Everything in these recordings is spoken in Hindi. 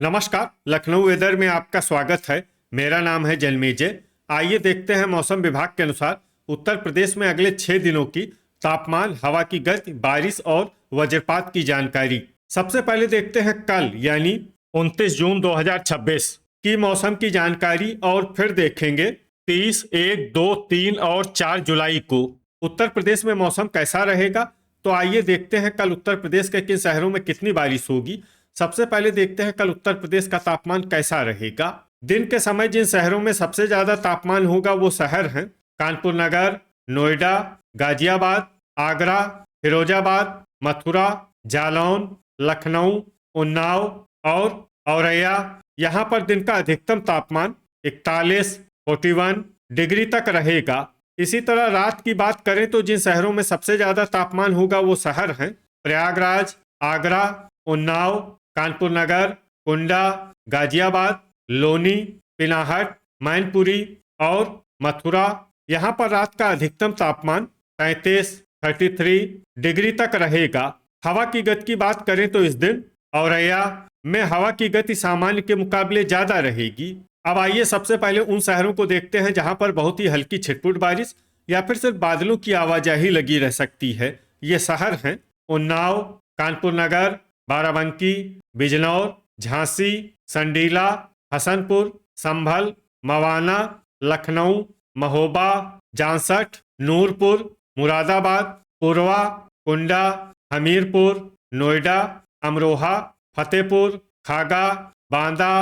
नमस्कार, लखनऊ वेदर में आपका स्वागत है। मेरा नाम है जन्मेजय। आइए देखते हैं मौसम विभाग के अनुसार उत्तर प्रदेश में अगले 6 दिनों की तापमान, हवा की गति, बारिश और वज्रपात की जानकारी। सबसे पहले देखते हैं कल यानी 29 जून 2026 की मौसम की जानकारी और फिर देखेंगे 30, 1, 2, 3 और 4 जुलाई को उत्तर प्रदेश में मौसम कैसा रहेगा। तो आइए देखते हैं कल उत्तर प्रदेश के किन शहरों में कितनी बारिश होगी। सबसे पहले देखते हैं कल उत्तर प्रदेश का तापमान कैसा रहेगा। दिन के समय जिन शहरों में सबसे ज्यादा तापमान होगा वो शहर हैं कानपुर नगर, नोएडा, गाजियाबाद, आगरा, फिरोजाबाद, मथुरा, जालौन, लखनऊ, उन्नाव और औरैया। यहाँ पर दिन का अधिकतम तापमान 41, 41 डिग्री तक रहेगा। इसी तरह रात की बात करें तो जिन शहरों में सबसे ज्यादा तापमान होगा वो शहर हैं प्रयागराज, आगरा, उन्नाव, कानपुर नगर, कुंडा, गाजियाबाद, लोनी, पिनाहट, मैनपुरी और मथुरा। यहाँ पर रात का अधिकतम तापमान 33, 33 डिग्री तक रहेगा। हवा की गति की बात करें तो इस दिन औरैया में हवा की गति सामान्य के मुकाबले ज्यादा रहेगी। अब आइए सबसे पहले उन शहरों को देखते हैं जहां पर बहुत ही हल्की छिटपुट बारिश या फिर सिर्फ बादलों की आवाजाही लगी रह सकती है। ये शहर हैं उन्नाव, कानपुर नगर, बाराबंकी, बिजनौर, झांसी, संडीला, हसनपुर, संभल, मवाना, लखनऊ, महोबा, जांसठ, नूरपुर, मुरादाबाद, पुरवा, कुंडा, हमीरपुर, नोएडा, अमरोहा, फतेहपुर, खागा, बांदा,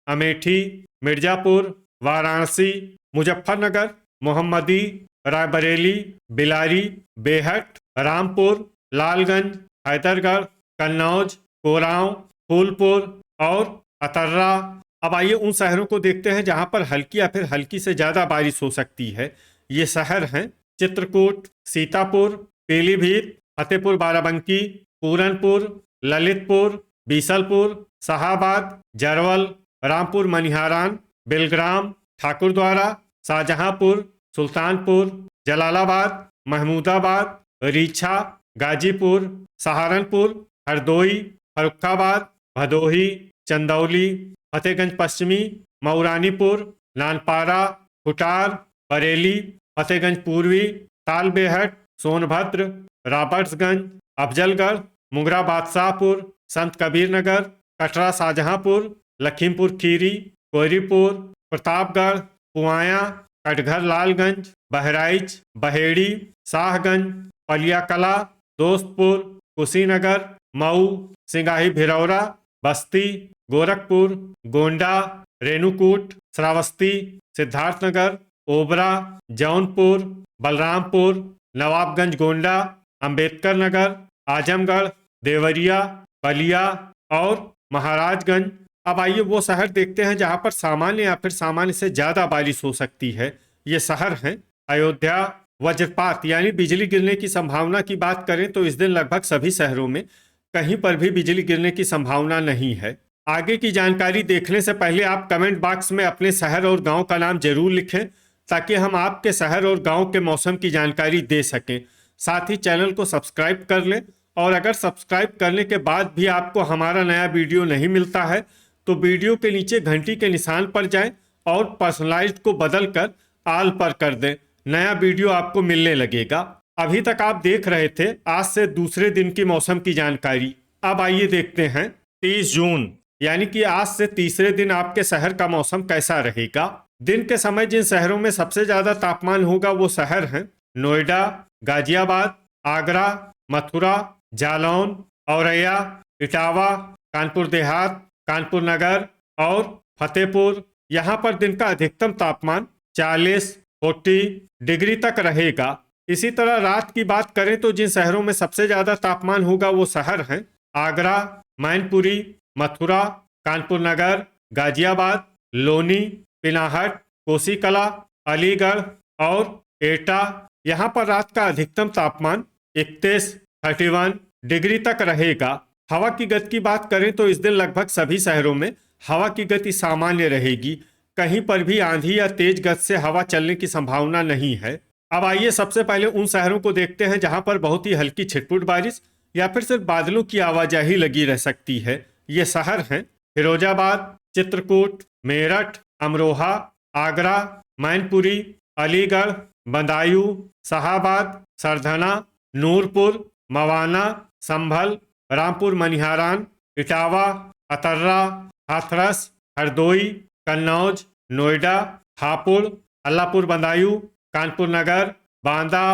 अमेठी, मिर्जापुर, वाराणसी, मुजफ्फरनगर, मोहम्मदी, रायबरेली, बिलारी, बेहट, रामपुर, लालगंज, हैदरगढ़, कन्नौज, कोरांव, फूलपुर और अतर्रा। अब आइए उन शहरों को देखते हैं जहां पर हल्की या फिर हल्की से ज्यादा बारिश हो सकती है। ये शहर हैं चित्रकूट, सीतापुर, पीलीभीत, फतेहपुर बाराबंकी, पूरनपुर, ललितपुर, बीसलपुर, शाहाबाद, जरवल, रामपुर मनिहारान, बिलग्राम, ठाकुरद्वारा, शाहजहांपुर, सुल्तानपुर, जलालाबाद, महमूदाबाद, रीछा, गाजीपुर, सहारनपुर, हरदोई, फर्रुखाबाद, भदोही, चंदौली, फतेहगंज पश्चिमी, मऊरानीपुर, नानपारा, खुटार, बरेली, फतेहगंज पूर्वी, तालबेहट, सोनभद्र, रॉबर्ट्सगंज, अफजलगढ़, मुंगरा बादशाहपुर, संत कबीर नगर, कटरा शाहजहांपुर, लखीमपुर खीरी, कोयरीपुर, प्रतापगढ़, पुआया, कटघर लालगंज, बहराइच, बहेड़ी, शाहगंज, पलियाकला, दोस्तपुर, कुशीनगर, मऊ, सिंगाही भिरौरा, बस्ती, गोरखपुर, गोंडा, रेणुकूट, श्रावस्ती, सिद्धार्थनगर, ओबरा, जौनपुर, बलरामपुर, नवाबगंज गोंडा, अंबेडकर नगर, आजमगढ़, देवरिया, बलिया और महाराजगंज। अब आइए वो शहर देखते हैं जहां पर सामान्य या फिर सामान्य से ज्यादा बारिश हो सकती है। ये शहर हैं अयोध्या। वज्रपात यानी बिजली गिरने की संभावना की बात करें तो इस दिन लगभग सभी शहरों में कहीं पर भी बिजली गिरने की संभावना नहीं है। आगे की जानकारी देखने से पहले आप कमेंट बॉक्स में अपने शहर और गांव का नाम जरूर लिखें ताकि हम आपके शहर और गांव के मौसम की जानकारी दे सकें। साथ ही चैनल को सब्सक्राइब कर लें और अगर सब्सक्राइब करने के बाद भी आपको हमारा नया वीडियो नहीं मिलता है तो वीडियो के नीचे घंटी के निशान पर जाएं और पर्सनलाइज्ड को बदलकर ऑल पर कर दें। नया वीडियो आपको मिलने लगेगा। अभी तक आप देख रहे थे आज से दूसरे दिन की मौसम की जानकारी। अब आइए देखते हैं 30 जून यानी कि आज से तीसरे दिन आपके शहर का मौसम कैसा रहेगा। दिन के समय जिन शहरों में सबसे ज्यादा तापमान होगा वो शहर हैं नोएडा, गाजियाबाद, आगरा, मथुरा, जालौन, औरैया, इटावा, कानपुर देहात, कानपुर नगर और फतेहपुर। यहाँ पर दिन का अधिकतम तापमान 40, 40 डिग्री तक रहेगा। इसी तरह रात की बात करें तो जिन शहरों में सबसे ज्यादा तापमान होगा वो शहर हैं आगरा, मैनपुरी, मथुरा, कानपुर नगर, गाजियाबाद, लोनी, पिनाहट, कोसीकला, अलीगढ़ और एटा। यहाँ पर रात का अधिकतम तापमान 31, 31 डिग्री तक रहेगा। हवा की गति की बात करें तो इस दिन लगभग सभी शहरों में हवा की गति सामान्य रहेगी। कहीं पर भी आंधी या तेज गति से हवा चलने की संभावना नहीं है। अब आइए सबसे पहले उन शहरों को देखते हैं जहां पर बहुत ही हल्की छिटपुट बारिश या फिर सिर्फ बादलों की आवाजाही लगी रह सकती है। ये शहर हैं फिरोजाबाद, चित्रकूट, मेरठ, अमरोहा, आगरा, मैनपुरी, अलीगढ़, बदायूं, शाहाबाद, सरधना, नूरपुर, मवाना, संभल, रामपुर मनिहारान, इटावा, अतर्रा, हाथरस, हरदोई, कन्नौज, नोएडा, हापुड़, अल्लापुर बदायूं, कानपुर नगर, बांदा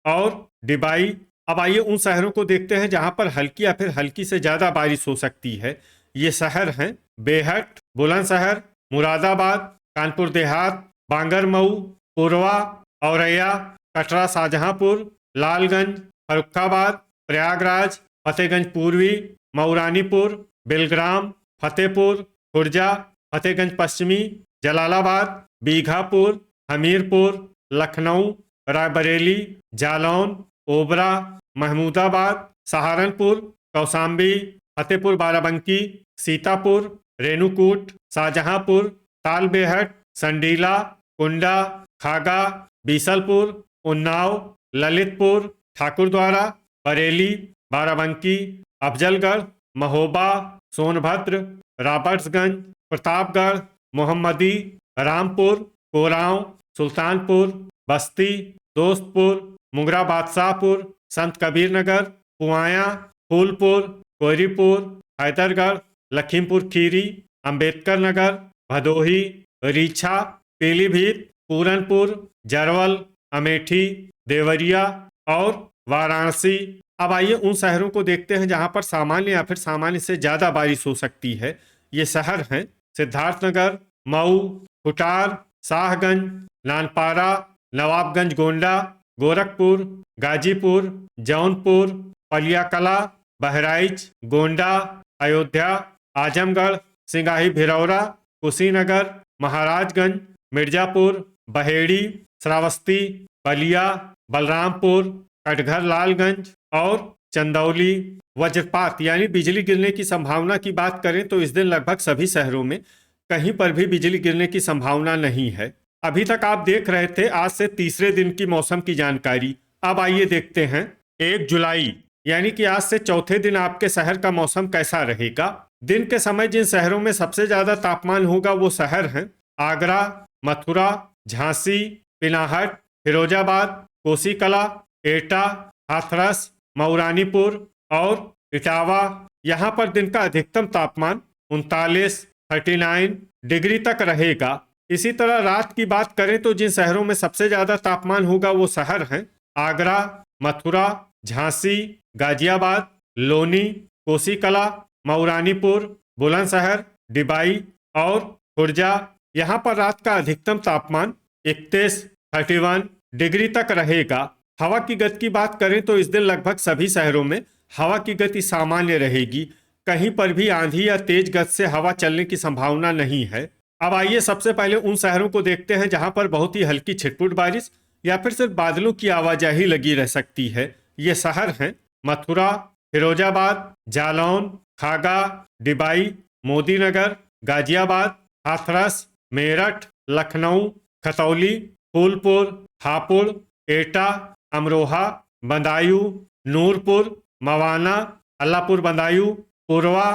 और डिबाई। अब आइए उन शहरों को देखते हैं जहां पर हल्की या फिर हल्की से ज्यादा बारिश हो सकती है। ये शहर हैं बेहट, बुलंदशहर, मुरादाबाद, कानपुर देहात, बांगरमऊ, कोरवा, औरैया, कटरा शाहजहांपुर, लालगंज, फर्रुखाबाद, प्रयागराज, फतेहगंज पूर्वी, मऊरानीपुर, बिलग्राम, फतेहपुर, खुर्जा, फतेहगंज पश्चिमी, जलालाबाद, बीघापुर, हमीरपुर, लखनऊ, रायबरेली, जालौन, ओबरा, महमूदाबाद, सहारनपुर, कौशाम्बी, फतेहपुर बाराबंकी, सीतापुर, रेणुकूट, शाहजहांपुर, तालबेहट, संडीला, कुंडा, खागा, बीसलपुर, उन्नाव, ललितपुर, ठाकुरद्वारा, बरेली, बाराबंकी, अफजलगढ़, महोबा, सोनभद्र, रॉबर्ट्सगंज, प्रतापगढ़, मोहम्मदी, रामपुर, कोरांव, सुल्तानपुर, बस्ती, दोस्तपुर, मुंगरा बादशाहपुर, संत कबीर नगर, पुआया, फूलपुर, कोयरीपुर, हैदरगढ़, लखीमपुर खीरी, अंबेडकर नगर, भदोही, रीछा, पीलीभीत, पूरनपुर, जरवल, अमेठी, देवरिया और वाराणसी। अब आइए उन शहरों को देखते हैं जहां पर सामान्य या फिर सामान्य से ज्यादा बारिश हो सकती है। ये शहर हैं सिद्धार्थनगर, मऊ, कुटार, शाहगंज, नानपारा, नवाबगंज गोंडा, गोरखपुर, गाजीपुर, जौनपुर, पलियाकला, बहराइच, गोंडा, अयोध्या, आजमगढ़, सिंगाही भिरौरा, कुशीनगर, महाराजगंज, मिर्जापुर, बहेड़ी, श्रावस्ती, बलिया, बलरामपुर, कटघर लालगंज और चंदौली। वज्रपात यानी बिजली गिरने की संभावना की बात करें तो इस दिन लगभग सभी शहरों में कहीं पर भी बिजली गिरने की संभावना नहीं है। अभी तक आप देख रहे थे आज से तीसरे दिन की मौसम की जानकारी। अब आइए देखते हैं 1 जुलाई यानी कि आज से चौथे दिन आपके शहर का मौसम कैसा रहेगा। दिन के समय जिन शहरों में सबसे ज्यादा तापमान होगा वो शहर हैं आगरा, मथुरा, झांसी, पिनाहट, फिरोजाबाद, कोसीकला, एटा, हाथरस, मऊरानीपुर और इटावा। यहाँ पर दिन का अधिकतम तापमान 39 डिग्री तक रहेगा। इसी तरह रात की बात करें तो जिन शहरों में सबसे ज्यादा तापमान होगा वो शहर हैं आगरा, मथुरा, झांसी, गाजियाबाद, लोनी, कोसीकला, मऊरानीपुर, बुलंदशहर, डिबाई और खुर्जा। यहाँ पर रात का अधिकतम तापमान 31 डिग्री तक रहेगा। हवा की गति की बात करें तो इस दिन लगभग सभी शहरों में हवा की गति सामान्य रहेगी। कहीं पर भी आंधी या तेज गति से हवा चलने की संभावना नहीं है। अब आइए सबसे पहले उन शहरों को देखते हैं जहां पर बहुत ही हल्की छिटपुट बारिश या फिर सिर्फ बादलों की आवाजाही लगी रह सकती है। ये शहर हैं मथुरा, फिरोजाबाद, जालौन, खागा, डिबाई, मोदीनगर, गाजियाबाद, हाथरस, मेरठ, लखनऊ, खतौली, फूलपुर, हापुड़, एटा, अमरोहा, बदायूं, नूरपुर, मवाना, अल्लापुर बदायूं, पूर्वा,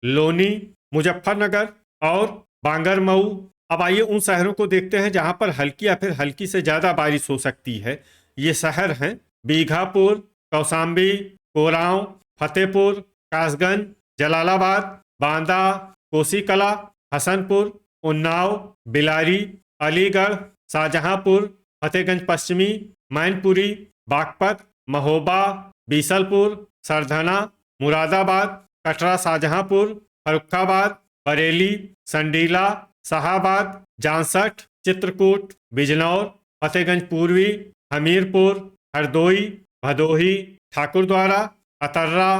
लोनी, मुजफ्फरनगर और बांगरमऊ। अब आइए उन शहरों को देखते हैं जहां पर हल्की या फिर हल्की से ज्यादा बारिश हो सकती है। ये शहर हैं बीघापुर, कौशाम्बी, कोरांव, फतेहपुर, कासगंज, जलालाबाद, बांदा, कोसीकला, हसनपुर, उन्नाव, बिलारी, अलीगढ़, शाहजहांपुर, फतेहगंज पश्चिमी, मैनपुरी, बागपत, महोबा, बीसलपुर, सरधना, मुरादाबाद, कटरा शाहजहांपुर, फर्रुखाबाद, बरेली, संडीला, शाहाबाद, जांसठ, चित्रकूट, बिजनौर, फतेहगंज पूर्वी, हमीरपुर, हरदोई, भदोही, ठाकुरद्वारा, अतर्रा,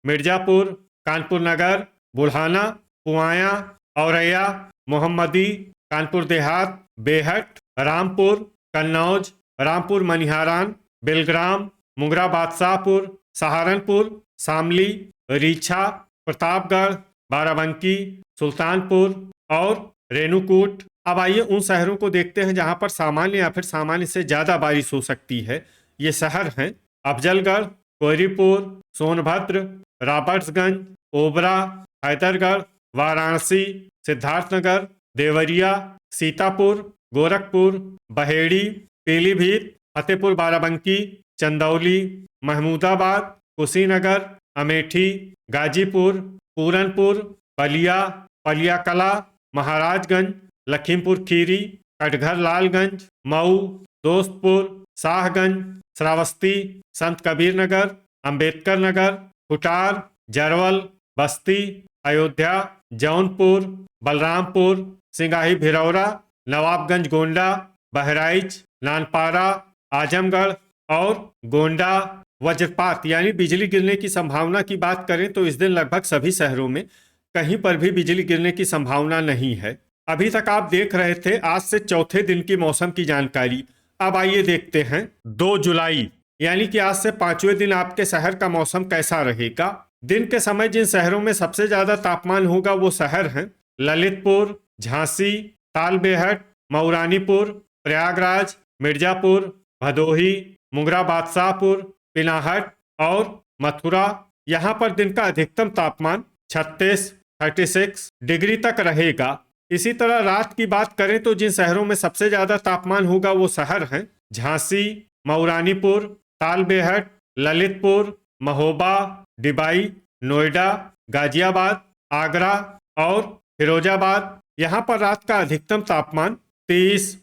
मिर्जापुर, कानपुर नगर, बुढ़ाना, पुआया, औरैया, मोहम्मदी, कानपुर देहात, बेहट, रामपुर, कन्नौज, रामपुर मनिहारान, बिलग्राम, मुंगरा बादशाहपुर, सहारनपुर, शामली, रीछा, प्रतापगढ़, बाराबंकी, सुल्तानपुर और रेणुकूट। अब आइए उन शहरों को देखते हैं जहां पर सामान्य या फिर सामान्य से ज्यादा बारिश हो सकती है। ये शहर हैं अफजलगढ़, कोयरीपुर, सोनभद्र, रॉबर्ट्सगंज, ओबरा, हैदरगढ़, वाराणसी, सिद्धार्थनगर, देवरिया, सीतापुर, गोरखपुर, बहेड़ी, पीलीभीत, फतेहपुर बाराबंकी, चंदौली, महमूदाबाद, कुशीनगर, अमेठी, गाजीपुर, पूरनपुर, बलिया, पलियाकला, महाराजगंज, लखीमपुर खीरी, कटघर लालगंज, मऊ, दोस्तपुर, शाहगंज, श्रावस्ती, संत कबीर नगर, अंबेडकर नगर, कुटार, जरवल, बस्ती, अयोध्या, जौनपुर, बलरामपुर, सिंगाही भिरौरा, नवाबगंज गोंडा, बहराइच, नानपारा, आजमगढ़ और गोंडा। वज्रपात यानी बिजली गिरने की संभावना की बात करें तो इस दिन लगभग सभी शहरों में कहीं पर भी बिजली गिरने की संभावना नहीं है। अभी तक आप देख रहे थे आज से चौथे दिन की मौसम की जानकारी। अब आइए देखते हैं 2 जुलाई यानी कि आज से 5वें दिन आपके शहर का मौसम कैसा रहेगा। दिन के समय जिन शहरों में सबसे ज्यादा तापमान होगा वो शहर हैं ललितपुर, झांसी, तालबेहट, मऊरानीपुर, प्रयागराज, मिर्जापुर, भदोही, मुंगरा बादशाहपुर, पिनाहट और मथुरा। यहाँ पर दिन का अधिकतम तापमान 36 डिग्री तक रहेगा। इसी तरह रात की बात करें तो जिन शहरों में सबसे ज्यादा तापमान होगा वो शहर हैं झांसी, मऊरानीपुर, तालबेहट, ललितपुर, महोबा, डिबाई, नोएडा, गाजियाबाद, आगरा और फिरोजाबाद। यहाँ पर रात का अधिकतम तापमान 30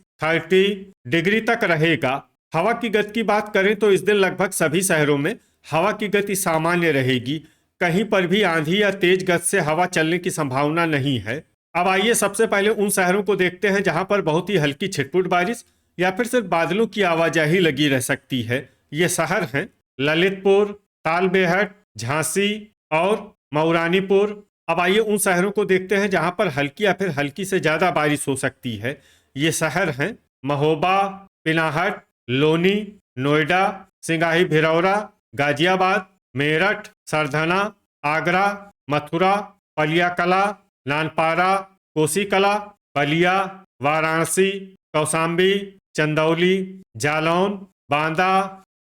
डिग्री तक रहेगा। हवा की गति की बात करें तो इस दिन लगभग सभी शहरों में हवा की गति सामान्य रहेगी। कहीं पर भी आंधी या तेज गति से हवा चलने की संभावना नहीं है। अब आइए सबसे पहले उन शहरों को देखते हैं जहां पर बहुत ही हल्की छिटपुट बारिश या फिर सिर्फ बादलों की आवाजाही लगी रह सकती है। ये शहर हैं ललितपुर, तालबेहट, झांसी और मऊरानीपुर। अब आइए उन शहरों को देखते हैं जहां पर हल्की या फिर हल्की से ज्यादा बारिश हो सकती है। ये शहर हैं महोबा, पिनाहट, लोनी, नोएडा, सिंगाही भिरौरा, गाजियाबाद, मेरठ, सरधना, आगरा, मथुरा, पलियाकला, नानपारा, कोसीकला, बलिया, वाराणसी, कौशाम्बी, चंदौली, जालौन, बांदा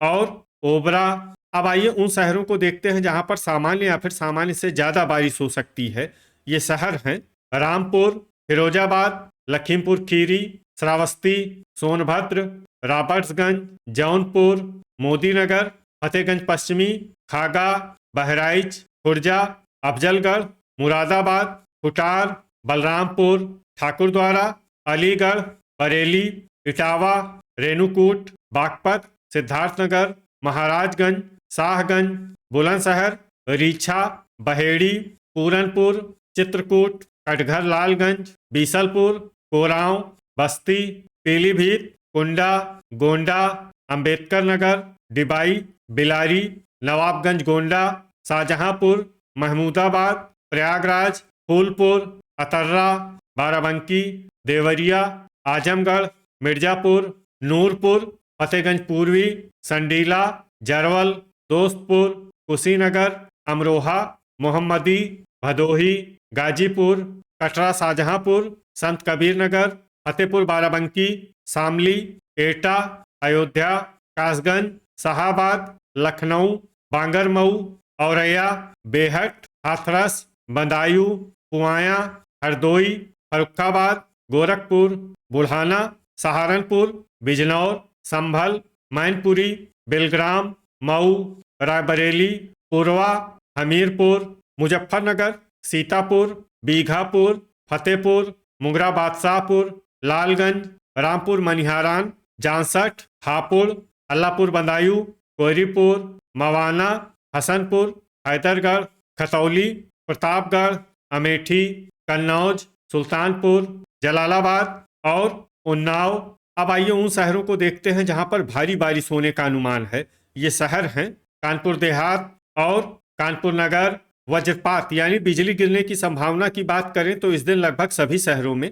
और ओबरा। अब आइए उन शहरों को देखते हैं जहां पर सामान्य या फिर सामान्य से ज्यादा बारिश हो सकती है। ये शहर हैं रामपुर, फिरोजाबाद, लखीमपुर खीरी, श्रावस्ती, सोनभद्र, रॉबर्ट्सगंज, जौनपुर, मोदीनगर, फतेहगंज पश्चिमी, खागा, बहराइच, खुर्जा, अफजलगढ़, मुरादाबाद, कुटार, बलरामपुर, ठाकुरद्वारा, अलीगढ़, बरेली, इटावा, रेणुकूट, बागपत, सिद्धार्थनगर, महाराजगंज, शाहगंज, बुलंदशहर, रीछा, बहेड़ी, पूरनपुर, चित्रकूट, कटघर लालगंज, बीसलपुर, कोरांव, बस्ती, पीलीभीत, कुंडा, गोंडा, अंबेडकर नगर, डिबाई, बिलारी, नवाबगंज गोंडा, शाहजहांपुर, महमूदाबाद, प्रयागराज, फूलपुर, अतर्रा, बाराबंकी, देवरिया, आजमगढ़, मिर्जापुर, नूरपुर, फतेहगंज पूर्वी, संडीला, जरवल, दोस्तपुर, कुशीनगर, अमरोहा, मोहम्मदी, भदोही, गाजीपुर, कटरा शाहजहांपुर, संत कबीर नगर, फतेहपुर बाराबंकी, शामली, एटा, अयोध्या, कासगंज, शाहाबाद, लखनऊ, बांगरमऊ, औरैया, बेहट, हाथरस, बदायूं, पुआया, हरदोई, फर्रुखाबाद, गोरखपुर, बुढ़ाना, सहारनपुर, बिजनौर, संभल, मैनपुरी, बेलग्राम, मऊ, रायबरेली, पूर्वा, हमीरपुर, मुजफ्फरनगर, सीतापुर, बीघापुर, फतेहपुर, मुंगरा बादशाहपुर, लालगंज, रामपुर मनिहारान, जांसठ, हापुड़, अल्लाहपुर बदायूं, कोयरीपुर, मवाना, हसनपुर, हैदरगढ़, खतौली, प्रतापगढ़, अमेठी, कन्नौज, सुल्तानपुर, जलालाबाद और उन्नाव। अब आइए उन शहरों को देखते हैं जहां पर भारी बारिश होने का अनुमान है। ये शहर हैं कानपुर देहात और कानपुर नगर। वज्रपात यानी बिजली गिरने की संभावना की बात करें तो इस दिन लगभग सभी शहरों में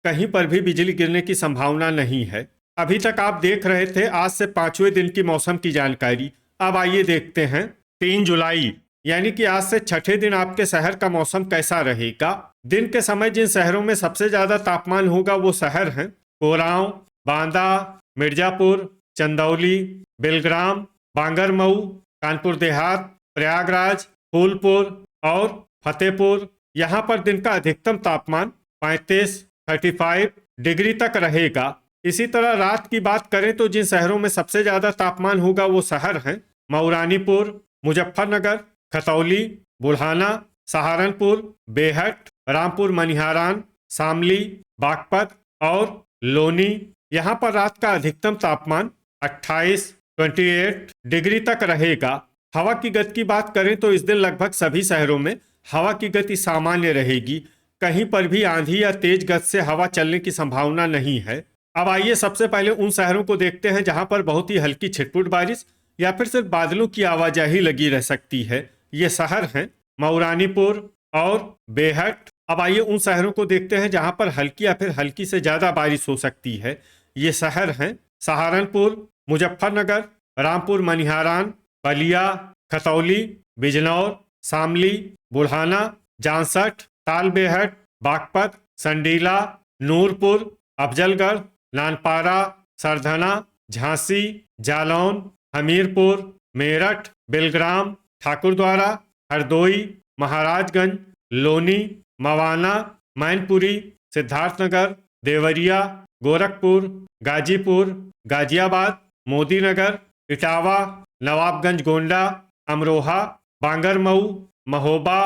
कहीं पर भी बिजली गिरने की संभावना नहीं है। अभी तक आप देख रहे थे आज से 5वें दिन की मौसम की जानकारी। अब आइए देखते हैं 3 जुलाई यानी कि आज से छठे दिन आपके शहर का मौसम कैसा रहेगा। दिन के समय जिन शहरों में सबसे ज्यादा तापमान होगा वो शहर हैं कोरांव, बांदा, मिर्जापुर, चंदौली, बेलग्राम, बांगरमऊ, कानपुर देहात, प्रयागराज, फूलपुर और फतेहपुर, यहाँ पर दिन का अधिकतम तापमान 35 डिग्री तक रहेगा। इसी तरह रात की बात करें तो जिन शहरों में सबसे ज्यादा तापमान होगा वो शहर हैं मऊरानीपुर, मुजफ्फरनगर, खतौली, बुल्हाना, सहारनपुर, बेहट, रामपुर मनिहारान, शामली, बागपत और लोनी। यहाँ पर रात का अधिकतम तापमान 28 डिग्री तक रहेगा। हवा की गति की बात करें तो इस दिन लगभग सभी शहरों में हवा की गति सामान्य रहेगी। कहीं पर भी आंधी या तेज गति से हवा चलने की संभावना नहीं है। अब आइए सबसे पहले उन शहरों को देखते हैं जहां पर बहुत ही हल्की छिटपुट बारिश या फिर सिर्फ बादलों की आवाजाही लगी रह सकती है। ये शहर हैं मऊरानीपुर और बेहट। अब आइए उन शहरों को देखते हैं जहां पर हल्की या फिर हल्की से ज्यादा बारिश हो सकती है। ये शहर हैं सहारनपुर, मुजफ्फरनगर, रामपुर मनिहारान, बलिया, खतौली, बिजनौर, शामली, बुल्हाना, जांसठ, तालबेहट, बागपत, संडीला, नूरपुर, अफजलगढ़, नानपारा, सरधना, झांसी, जालौन, हमीरपुर, मेरठ, बिलग्राम, ठाकुरद्वारा, हरदोई, महाराजगंज, लोनी, मवाना, मैनपुरी, सिद्धार्थनगर, देवरिया, गोरखपुर, गाजीपुर, गाजियाबाद, मोदीनगर, इटावा, नवाबगंज गोंडा, अमरोहा, बांगरमऊ, महोबा,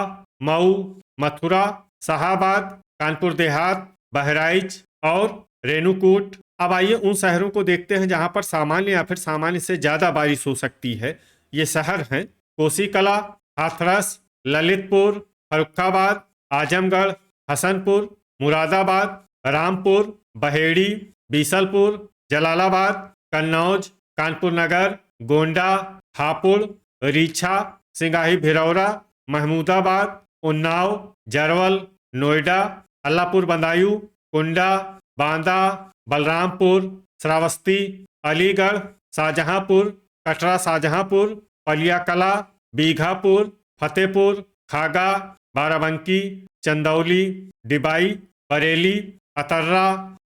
मऊ, मथुरा, शाहाबाद, कानपुर देहात, बहराइच और रेणुकूट। अब आइए उन शहरों को देखते हैं जहां पर सामान्य या फिर सामान्य से ज्यादा बारिश हो सकती है। ये शहर हैं कोसीकला, हाथरस, ललितपुर, फर्रुखाबाद, आजमगढ़, हसनपुर, मुरादाबाद, रामपुर, बहेड़ी, बीसलपुर, जलालाबाद, कन्नौज, कानपुर नगर, गोंडा, हापुड़, रीछा, सिंगाही भिरौरा, महमूदाबाद, उन्नाव, जरवल, नोएडा, अल्लापुर बदायूं, कुंडा, बांदा, बलरामपुर, श्रावस्ती, अलीगढ़, शाहजहांपुर, कटरा शाहजहांपुर, पलियाकला, बीघापुर, फतेहपुर, खागा, बाराबंकी, चंदौली, डिबाई, बरेली, अतर्रा,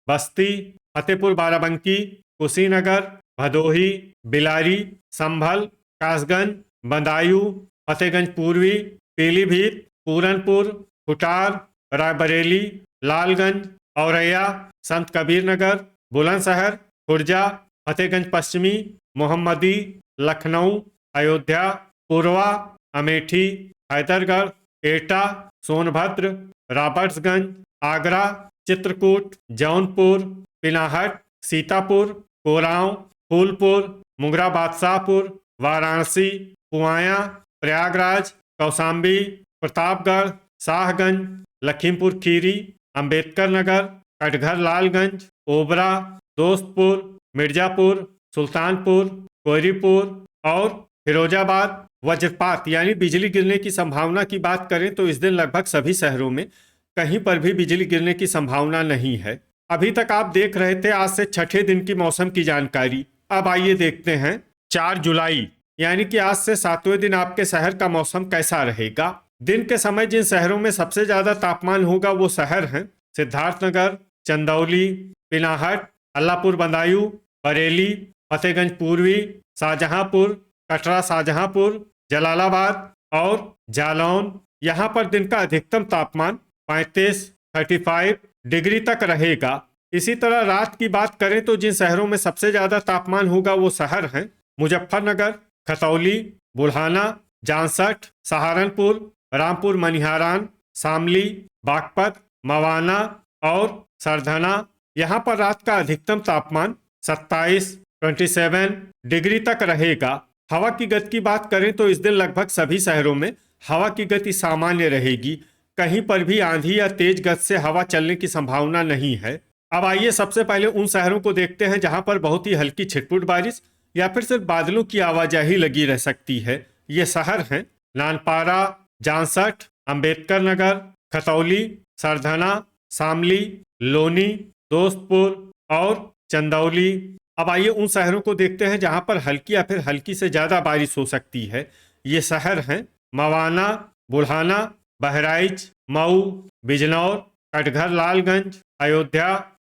बस्ती, फतेहपुर बाराबंकी, कुशीनगर, भदोही, बिलारी, संभल, कासगंज, बदायूं, फतेहगंज पूर्वी, पीलीभीत, पूरनपुर, खुटार, रायबरेली, लालगंज, औरैया, संत कबीर नगर, बुलंदशहर, खुर्जा, फतेहगंज पश्चिमी, मोहम्मदी, लखनऊ, अयोध्या, पूर्वा, अमेठी, हैदरगढ़, एटा, सोनभद्र, रॉबर्ट्सगंज, आगरा, चित्रकूट, जौनपुर, पिनाहट, सीतापुर, कोरांव, फूलपुर, मुगरा बादशाहपुर, वाराणसी, पुआया, प्रयागराज, कौशाम्बी, प्रतापगढ़, शाहगंज, लखीमपुर खीरी, अंबेडकर नगर, कटघर लालगंज, ओबरा, दोस्तपुर, मिर्जापुर, सुल्तानपुर, कोयरीपुर और फिरोजाबाद। वज्रपात यानी बिजली गिरने की संभावना की बात करें तो इस दिन लगभग सभी शहरों में कहीं पर भी बिजली गिरने की संभावना नहीं है। अभी तक आप देख रहे थे आज से छठे दिन की मौसम की जानकारी। अब आइए देखते हैं 4 जुलाई यानी कि आज से 7वें दिन आपके शहर का मौसम कैसा रहेगा। दिन के समय जिन शहरों में सबसे ज्यादा तापमान होगा वो शहर हैं सिद्धार्थनगर, चंदौली, पिनाहट, अल्लापुर बदायूं, बरेली, फतेहगंज पूर्वी, शाहजहांपुर, कटरा शाहजहांपुर, जलालाबाद और जालौन। यहाँ पर दिन का अधिकतम तापमान 35 डिग्री तक रहेगा। इसी तरह रात की बात करें तो जिन शहरों में सबसे ज्यादा तापमान होगा वो शहर हैं मुजफ्फरनगर, खतौली, बुल्हाना, जांसठ, सहारनपुर, रामपुर मनिहारान, शामली, बागपत, मवाना और सरधना। यहाँ पर रात का अधिकतम तापमान 27 डिग्री तक रहेगा। हवा की गति की बात करें तो इस दिन लगभग सभी शहरों में हवा की गति सामान्य रहेगी। कहीं पर भी आंधी या तेज गति से हवा चलने की संभावना नहीं है। अब आइए सबसे पहले उन शहरों को देखते हैं जहां पर बहुत ही हल्की छिटपुट बारिश या फिर सिर्फ बादलों की आवाजाही लगी रह सकती है। ये शहर हैं नानपारा, जांसठ, अंबेडकर नगर, खतौली, सरधना, शामली, लोनी, दोस्तपुर और चंदौली। अब आइए उन शहरों को देखते हैं जहां पर हल्की या फिर हल्की से ज्यादा बारिश हो सकती है। ये शहर हैं मवाना, बुल्हाना, बहराइच, मऊ, बिजनौर, कटघर लालगंज, अयोध्या,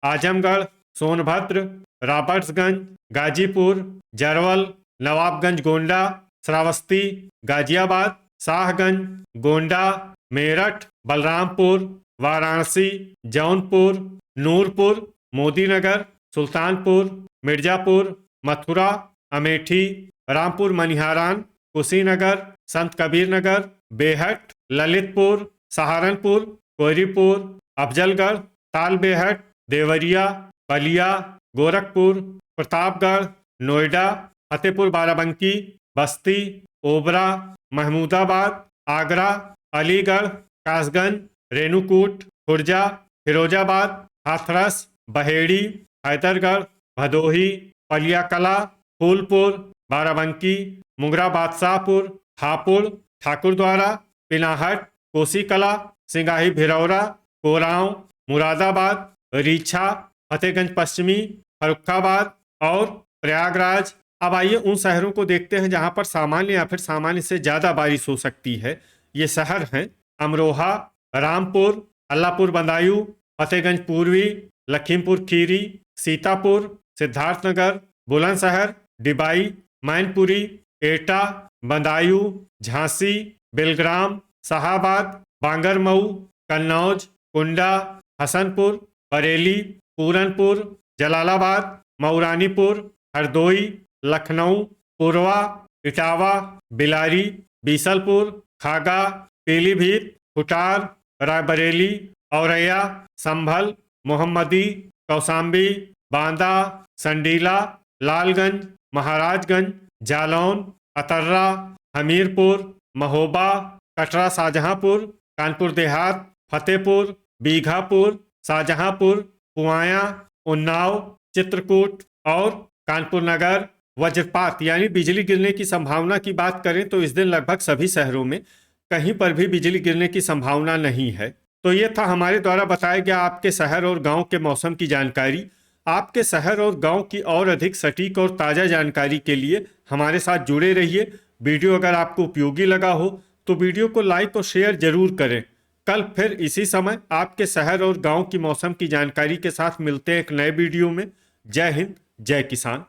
आजमगढ़, सोनभद्र, रॉबर्ट्सगंज, गाजीपुर, जरवल, नवाबगंज गोंडा, श्रावस्ती, गाजियाबाद, शाहगंज, गोंडा, मेरठ, बलरामपुर, वाराणसी, जौनपुर, नूरपुर, मोदीनगर, सुल्तानपुर, मिर्जापुर, मथुरा, अमेठी, रामपुर मनिहारान, कुशीनगर, संत कबीर नगर, बेहट, ललितपुर, सहारनपुर, कोयरीपुर, अफजलगढ़, तालबेहट, देवरिया, बलिया, गोरखपुर, प्रतापगढ़, नोएडा, फतेहपुर बाराबंकी, बस्ती, ओबरा, महमूदाबाद, आगरा, अलीगढ़, कासगंज, रेणुकूट, खुर्जा, फिरोजाबाद, हाथरस, बहेड़ी, हैदरगढ़, भदोही, पलियाकला, फूलपुर, बाराबंकी, मुंगरा बादशाहपुर, हापुड़, ठाकुरद्वारा, पिनाहट, कोसीकला, सिंगाही भिरौरा, कोरांव, मुरादाबाद, रीछा, फतेहगंज पश्चिमी, फर्रुखाबाद और प्रयागराज। अब आइए उन शहरों को देखते हैं जहां पर सामान्य या फिर सामान्य से ज़्यादा बारिश हो सकती है। ये शहर हैं अमरोहा, रामपुर, अल्लापुर बदायूं, फतेहगंज पूर्वी, लखीमपुर खीरी, सीतापुर, सिद्धार्थनगर, बुलंदशहर, डिबाई, मैनपुरी, एटा, बदायूं, झांसी, बेलग्राम, शाहाबाद, बांगरमऊ, कन्नौज, कुंडा, हसनपुर, बरेली, पूरनपुर, जलालाबाद, मऊरानीपुर, हरदोई, लखनऊ, पुरवा, इटावा, बिलारी, बीसलपुर, खागा, पीलीभीत, खुटार, रायबरेली, औरैया, संभल, मोहम्मदी, कौसाम्बी, बांदा, संडीला, लालगंज, महाराजगंज, जालौन, अतर्रा, हमीरपुर, महोबा, कटरा शाहजहांपुर, कानपुर देहात, फतेहपुर, बीघापुर, शाहजहांपुर, पुआया, उन्नाव, चित्रकूट और कानपुर नगर। वज्रपात यानी बिजली गिरने की संभावना की बात करें तो इस दिन लगभग सभी शहरों में कहीं पर भी बिजली गिरने की संभावना नहीं है। तो ये था हमारे द्वारा बताया गया आपके शहर और गांव के मौसम की जानकारी। आपके शहर और गांव की और अधिक सटीक और ताज़ा जानकारी के लिए हमारे साथ जुड़े रहिए। वीडियो अगर आपको उपयोगी लगा हो तो वीडियो को लाइक और शेयर जरूर करें। कल फिर इसी समय आपके शहर और गांव की मौसम की जानकारी के साथ मिलते हैं एक नए वीडियो में। जय हिंद, जय किसान।